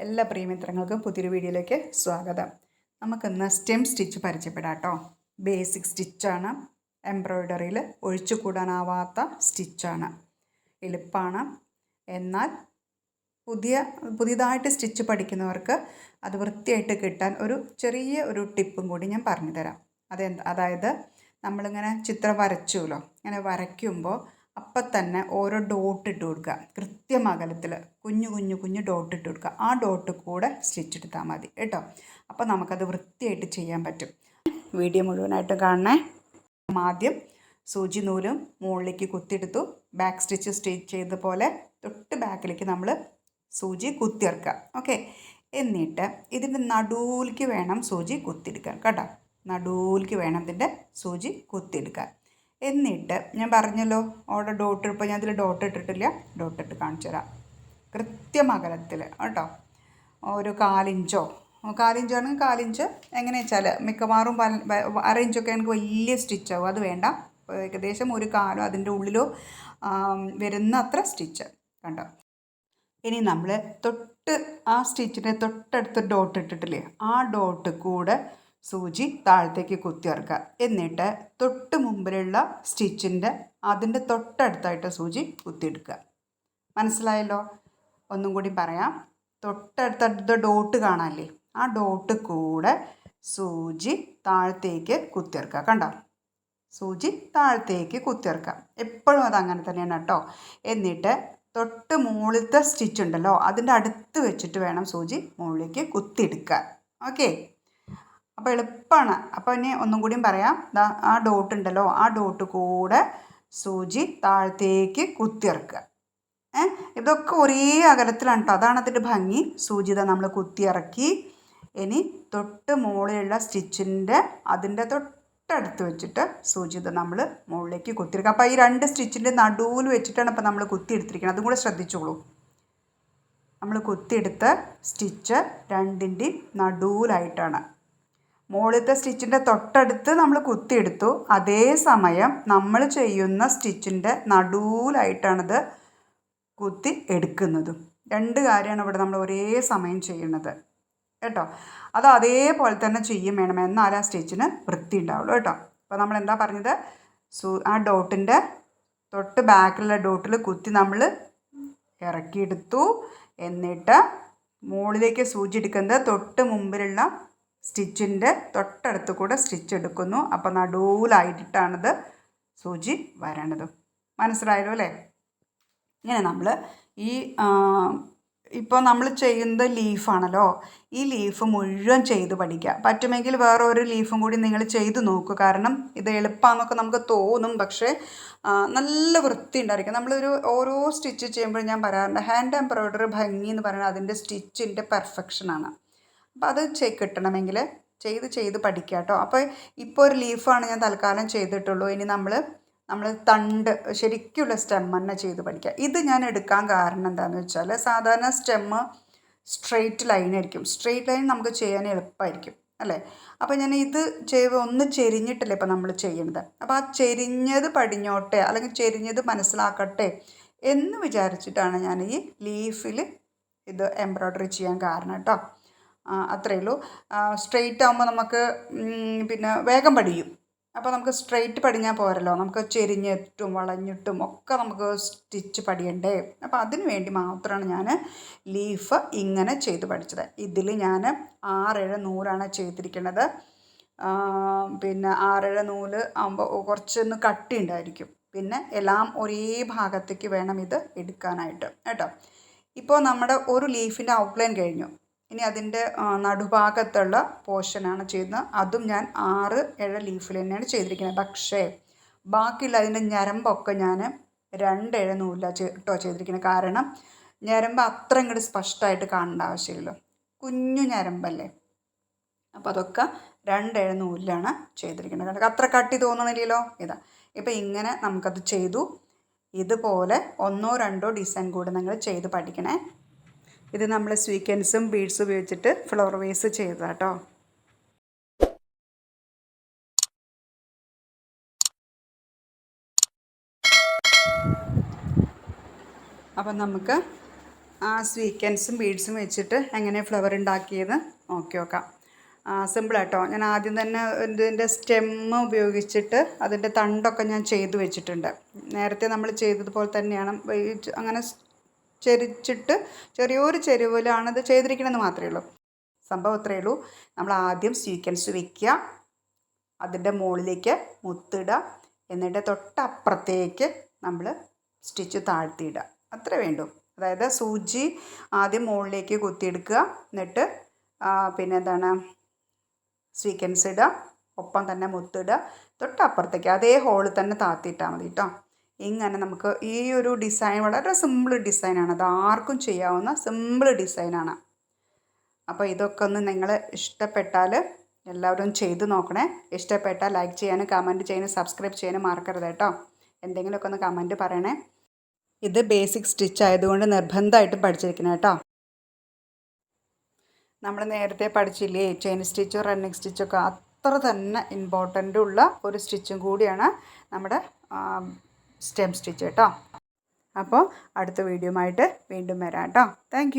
എല്ലാ പ്രിയമിത്രങ്ങൾക്കും പുതിയൊരു വീഡിയോയിലേക്ക് സ്വാഗതം. നമുക്കിന്ന് സ്റ്റെം സ്റ്റിച്ച് പരിചയപ്പെടാം കേട്ടോ. ബേസിക് സ്റ്റിച്ചാണ്, എംബ്രോയ്ഡറിയിൽ ഒഴിച്ചുകൂടാനാവാത്ത സ്റ്റിച്ചാണ്. എളുപ്പമാണ്. എന്നാൽ പുതിയതായിട്ട് സ്റ്റിച്ച് പഠിക്കുന്നവർക്ക് അത് വൃത്തിയായിട്ട് കിട്ടാൻ ഒരു ചെറിയ ടിപ്പും കൂടി ഞാൻ പറഞ്ഞു തരാം. അതായത് നമ്മളിങ്ങനെ ചിത്രം വരച്ചുല്ലോ, ഇങ്ങനെ വരയ്ക്കുമ്പോൾ അപ്പം തന്നെ ഓരോ ഡോട്ട് ഇട്ട് കൊടുക്കുക. കൃത്യം അകലത്തിൽ കുഞ്ഞു ഡോട്ട് ഇട്ട് കൊടുക്കുക. ആ ഡോട്ട് കൂടെ സ്റ്റിച്ച് എടുത്താൽ മതി കേട്ടോ. അപ്പോൾ നമുക്കത് വൃത്തിയായിട്ട് ചെയ്യാൻ പറ്റും. വീഡിയോ മുഴുവനായിട്ട് കാണണേ. ആദ്യം സൂചി നൂലും മുകളിലേക്ക് കുത്തിയെടുത്തു. ബാക്ക് സ്റ്റിച്ച് ചെയ്ത പോലെ തൊട്ട് ബാക്കിലേക്ക് നമ്മൾ സൂചി കുത്തിയിറക്കുക. ഓക്കെ. എന്നിട്ട് ഇതിൻ്റെ നടുവിലേക്ക് വേണം സൂചി കുത്തിയെടുക്കാൻ കേട്ടോ. നടുവിലേക്ക് വേണം ഇതിൻ്റെ സൂചി കുത്തിയെടുക്കാൻ. എന്നിട്ട് ഞാൻ പറഞ്ഞല്ലോ അവിടെ ഡോട്ട്, ഇപ്പോൾ ഞാൻ ഇതിൽ ഡോട്ട് ഇട്ടിട്ടില്ല, ഡോട്ട് ഇട്ട് കാണിച്ചു തരാം. കൃത്യം അകലത്തിൽ കേട്ടോ. ഒരു 1/4 ഇഞ്ചോ, 1/4 ഇഞ്ചാണെങ്കിൽ 1/4 ഇഞ്ച്, എങ്ങനെ വെച്ചാൽ മിക്കവാറും 1/2 ഇഞ്ചൊക്കെ എനിക്ക് വലിയ സ്റ്റിച്ചാവും. അത് വേണ്ട. ഏകദേശം 1/4 അതിൻ്റെ ഉള്ളിലോ വരുന്ന അത്ര സ്റ്റിച്ച് കണ്ടോ. ഇനി നമ്മൾ ആ സ്റ്റിച്ചിൻ്റെ തൊട്ടടുത്ത് ഡോട്ട് ഇട്ടിട്ടില്ലേ, ആ ഡോട്ട് കൂടെ സൂചി താഴത്തേക്ക് കുത്തിയിറക്കുക. എന്നിട്ട് തൊട്ട് മുമ്പിലുള്ള സ്റ്റിച്ചിൻ്റെ അതിൻ്റെ തൊട്ടടുത്തായിട്ട് സൂചി കുത്തിയെടുക്കുക. മനസ്സിലായല്ലോ? ഒന്നും കൂടി പറയാം. തൊട്ടടുത്തടുത്ത ഡോട്ട് കാണാമല്ലേ, ആ ഡോട്ട് കൂടെ സൂചി താഴത്തേക്ക് കുത്തിയിറക്കുക. കണ്ടോ, സൂചി താഴത്തേക്ക് കുത്തിയിറക്കുക. എപ്പോഴും അത് അങ്ങനെ തന്നെയാണ് കേട്ടോ. എന്നിട്ട് തൊട്ട് മുകളിലത്തെ സ്റ്റിച്ച് ഉണ്ടല്ലോ, അതിൻ്റെ അടുത്ത് വെച്ചിട്ട് വേണം സൂചി മുകളിലേക്ക് കുത്തിയെടുക്കാൻ. ഓക്കെ. അപ്പോൾ എളുപ്പമാണ്. അപ്പോൾ ഇനി ഒന്നും കൂടിയും പറയാം. ആ ഡോട്ട് ഉണ്ടല്ലോ, ആ ഡോട്ട് കൂടെ സൂചി താഴത്തേക്ക് കുത്തിയിറക്കുക. ഇതൊക്കെ ഒരേ അകലത്തിലാണ് കേട്ടോ. അതാണ് അതിൻ്റെ ഭംഗി. സൂചി നമ്മൾ കുത്തിയിറക്കി. ഇനി തൊട്ട് മുകളിലുള്ള സ്റ്റിച്ചിൻ്റെ അതിൻ്റെ തൊട്ടടുത്ത് വെച്ചിട്ട് സൂചി നമ്മൾ മുകളിലേക്ക് കുത്തിയിറക്കുക. അപ്പോൾ ഈ 2 സ്റ്റിച്ചിൻ്റെ നടുവിൽ വെച്ചിട്ടാണ് ഇപ്പോൾ നമ്മൾ കുത്തിയെടുത്തിരിക്കുന്നത്. അതും കൂടെ ശ്രദ്ധിച്ചോളൂ. നമ്മൾ കുത്തിയെടുത്ത സ്റ്റിച്ച് 2ൻ്റെയും നടുവിലായിട്ടാണ്. മുകളിലത്തെ സ്റ്റിച്ചിൻ്റെ തൊട്ടടുത്ത് നമ്മൾ കുത്തിയെടുത്തു. അതേസമയം നമ്മൾ ചെയ്യുന്ന സ്റ്റിച്ചിൻ്റെ നടുവിലായിട്ടാണിത് കുത്തി എടുക്കുന്നതും. 2 കാര്യമാണ് ഇവിടെ നമ്മൾ ഒരേ സമയം ചെയ്യുന്നത് കേട്ടോ. അത് അതേപോലെ തന്നെ ചെയ്യും വേണം, എന്നാലും ആ സ്റ്റിച്ചിന് വൃത്തി ഉണ്ടാവുള്ളൂ കേട്ടോ. അപ്പോൾ നമ്മൾ എന്താ പറഞ്ഞത്, ആ ഡോട്ടിൻ്റെ തൊട്ട് ബാക്കിലുള്ള ഡോട്ടിൽ കുത്തി നമ്മൾ ഇറക്കിയെടുത്തു. എന്നിട്ട് മുകളിലേക്ക് സൂചി എടുക്കുന്നത് തൊട്ട് മുമ്പിലുള്ള സ്റ്റിച്ചിൻ്റെ തൊട്ടടുത്ത് കൂടെ സ്റ്റിച്ച് എടുക്കുന്നു. അപ്പോൾ നടുവിലായിട്ടാണിത് സൂചി വരണത്. മനസ്സിലായല്ലോ അല്ലേ? ഇങ്ങനെ നമ്മൾ ഇപ്പോൾ നമ്മൾ ചെയ്യുന്നത് ലീഫാണല്ലോ, ഈ ലീഫ് മുഴുവൻ ചെയ്ത് പഠിക്കുക. പറ്റുമെങ്കിൽ വേറെ ഒരു ലീഫും കൂടി നിങ്ങൾ ചെയ്ത് നോക്കുക. കാരണം ഇത് എളുപ്പമാണെന്നൊക്കെ നമുക്ക് തോന്നും, പക്ഷേ നല്ല വൃത്തി ഉണ്ടായിരിക്കും. നമ്മളൊരു ഓരോ സ്റ്റിച്ച് ചെയ്യുമ്പോഴും ഞാൻ പറയാറുണ്ട്, ഹാൻഡ് എംബ്രോയ്ഡറി ഭംഗി എന്ന് പറയുന്നത് അതിൻ്റെ സ്റ്റിച്ചിൻ്റെ പെർഫെക്ഷനാണ്. അപ്പോൾ അത് കിട്ടണമെങ്കിൽ ചെയ്ത് പഠിക്കുക കേട്ടോ. അപ്പോൾ ഇപ്പോൾ ഒരു ലീഫാണ് ഞാൻ തൽക്കാലം ചെയ്തിട്ടുള്ളൂ. ഇനി നമ്മൾ തണ്ട് ശരിക്കുള്ള സ്റ്റെം തന്നെ ചെയ്ത് പഠിക്കുക. ഇത് ഞാൻ എടുക്കാൻ കാരണം എന്താണെന്ന് വെച്ചാൽ, സാധാരണ സ്റ്റെമ്മ് സ്ട്രെയിറ്റ് ലൈനായിരിക്കും. സ്ട്രെയിറ്റ് ലൈൻ നമുക്ക് ചെയ്യാൻ എളുപ്പമായിരിക്കും അല്ലേ. അപ്പോൾ ഞാൻ ഇത് ഒന്ന് ചെരിഞ്ഞിട്ടല്ലേ ഇപ്പോൾ നമ്മൾ ചെയ്യുന്നത്. അപ്പോൾ ആ ചെരിഞ്ഞത് പടിഞ്ഞോട്ടെ അല്ലെങ്കിൽ ചെരിഞ്ഞത് മനസ്സിലാക്കട്ടെ എന്ന് വിചാരിച്ചിട്ടാണ് ഞാൻ ഈ ലീഫിൽ ഇത് എംബ്രോയ്ഡറി ചെയ്യാൻ കാരണം കേട്ടോ. അത്രയേ ഉള്ളൂ. സ്ട്രെയിറ്റ് ആകുമ്പോൾ നമുക്ക് പിന്നെ വേഗം പഠിയും. അപ്പോൾ നമുക്ക് സ്ട്രെയിറ്റ് പഠിഞ്ഞാൽ പോരല്ലോ, നമുക്ക് ചെരിഞ്ഞിട്ടും വളഞ്ഞിട്ടും ഒക്കെ നമുക്ക് സ്റ്റിച്ച് പഠിയണ്ടേ. അപ്പോൾ അതിന് വേണ്ടി മാത്രമാണ് ഞാൻ ലീഫ് ഇങ്ങനെ ചെയ്ത് പഠിച്ചത്. ഇതിൽ ഞാൻ 6-7 നൂലാണ് ചെയ്തിരിക്കുന്നത്. പിന്നെ 6-7 നൂല് ആകുമ്പോൾ കുറച്ചൊന്ന് കട്ടി ഉണ്ടായിരിക്കും. പിന്നെ എല്ലാം ഒരേ ഭാഗത്തേക്ക് വേണം ഇത് എടുക്കാനായിട്ട് കേട്ടോ. ഇപ്പോൾ നമ്മുടെ ഒരു ലീഫിൻ്റെ ഔട്ട്ലൈൻ കഴിഞ്ഞു. ഇനി അതിൻ്റെ നടുഭാഗത്തുള്ള പോർഷനാണ് ചെയ്യുന്നത്. അതും ഞാൻ 6-7 ലീഫിൽ തന്നെയാണ് ചെയ്തിരിക്കുന്നത്. പക്ഷേ ബാക്കിയുള്ള അതിൻ്റെ ഞരമ്പൊക്കെ ഞാൻ 2-7 നൂലിലാണ് കേട്ടോ ചെയ്തിരിക്കുന്നത്. കാരണം ഞരമ്പ് അത്ര ഇങ്ങോട്ട് സ്പഷ്ടമായിട്ട് കാണേണ്ട ആവശ്യമില്ലല്ലോ, കുഞ്ഞു ഞരമ്പല്ലേ. അപ്പോൾ അതൊക്കെ 2-7 നൂലിലാണ് ചെയ്തിരിക്കുന്നത്. കാരണം അത്ര കട്ടി തോന്നണില്ലല്ലോ. ഇതാ ഇപ്പോൾ ഇങ്ങനെ നമുക്കത് ചെയ്തു. ഇതുപോലെ 1-2 ഡിസൈൻ കൂടെ നിങ്ങൾ ചെയ്ത് പഠിക്കണേ. ഇത് നമ്മൾ സ്വീക്വൻസും ബീഡ്സും ഉപയോഗിച്ചിട്ട് ഫ്ലവർ വേസ് ചെയ്തതാട്ടോ. അപ്പം നമുക്ക് സ്വീക്വൻസും ബീഡ്സും വെച്ചിട്ട് എങ്ങനെ ഫ്ലവർ ഉണ്ടാക്കിയെന്ന് നോക്കി നോക്കാം. സിമ്പിളാട്ടോ. ഞാൻ ആദ്യം തന്നെ ഇതിൻ്റെ സ്റ്റെമ്മ് ഉപയോഗിച്ചിട്ട് അതിൻ്റെ തണ്ടൊക്കെ ഞാൻ ചെയ്ത് വെച്ചിട്ടുണ്ട്. നേരത്തെ നമ്മൾ ചെയ്തതുപോലെ തന്നെയാണ്. അങ്ങനെ ചെരിച്ചിട്ട് ചെറിയൊരു ചെരുവിലാണ് ഇത് ചെയ്തിരിക്കണമെന്ന് മാത്രമേ ഉള്ളൂ. സംഭവം അത്രയേ ഉള്ളൂ. നമ്മൾ ആദ്യം സ്വീക്വൻസ് വയ്ക്കുക, അതിൻ്റെ മുകളിലേക്ക് മുത്തിടുക, എന്നിട്ട് തൊട്ടപ്പുറത്തേക്ക് നമ്മൾ സ്റ്റിച്ച് താഴ്ത്തിയിടുക. അത്ര വേണ്ടു. അതായത് സൂചി ആദ്യം മുകളിലേക്ക് കുത്തിയെടുക്കുക, എന്നിട്ട് പിന്നെ എന്താണ് സ്വീക്വൻസ് ഇടുക, ഒപ്പം തന്നെ മുത്തിടുക, തൊട്ടപ്പുറത്തേക്ക് അതേ ഹോളിൽ തന്നെ താഴ്ത്തിയിട്ടാൽ മതി കേട്ടോ. ഇങ്ങനെ നമുക്ക് ഈ ഒരു ഡിസൈൻ വളരെ സിമ്പിൾ ഡിസൈനാണ്. അത് ആർക്കും ചെയ്യാവുന്ന സിമ്പിൾ ഡിസൈനാണ്. അപ്പോൾ ഇതൊക്കെ ഒന്ന് നിങ്ങൾ ഇഷ്ടപ്പെട്ടാൽ എല്ലാവരും ചെയ്ത് നോക്കണേ. ഇഷ്ടപ്പെട്ടാൽ ലൈക്ക് ചെയ്യാനും കമൻറ്റ് ചെയ്യാനും സബ്സ്ക്രൈബ് ചെയ്യാനും മറക്കരുത് കേട്ടോ. എന്തെങ്കിലുമൊക്കെ ഒന്ന് കമൻറ്റ് പറയണേ. ഇത് ബേസിക് സ്റ്റിച്ച് ആയതുകൊണ്ട് നിർബന്ധമായിട്ടും പഠിച്ചിരിക്കണം കേട്ടോ. നമ്മൾ നേരത്തെ പഠിച്ചില്ലേ ചെയിൻ സ്റ്റിച്ചും റണ്ണിങ് സ്റ്റിച്ചൊക്കെ, അത്ര തന്നെ ഇമ്പോർട്ടൻ്റ് ഉള്ള ഒരു സ്റ്റിച്ചും കൂടിയാണ് നമ്മുടെ സ്റ്റെം സ്റ്റിച്ച് കേട്ടോ. അപ്പോൾ അടുത്ത വീഡിയോ ആയിട്ട് വീണ്ടും വരാം കേട്ടോ. താങ്ക്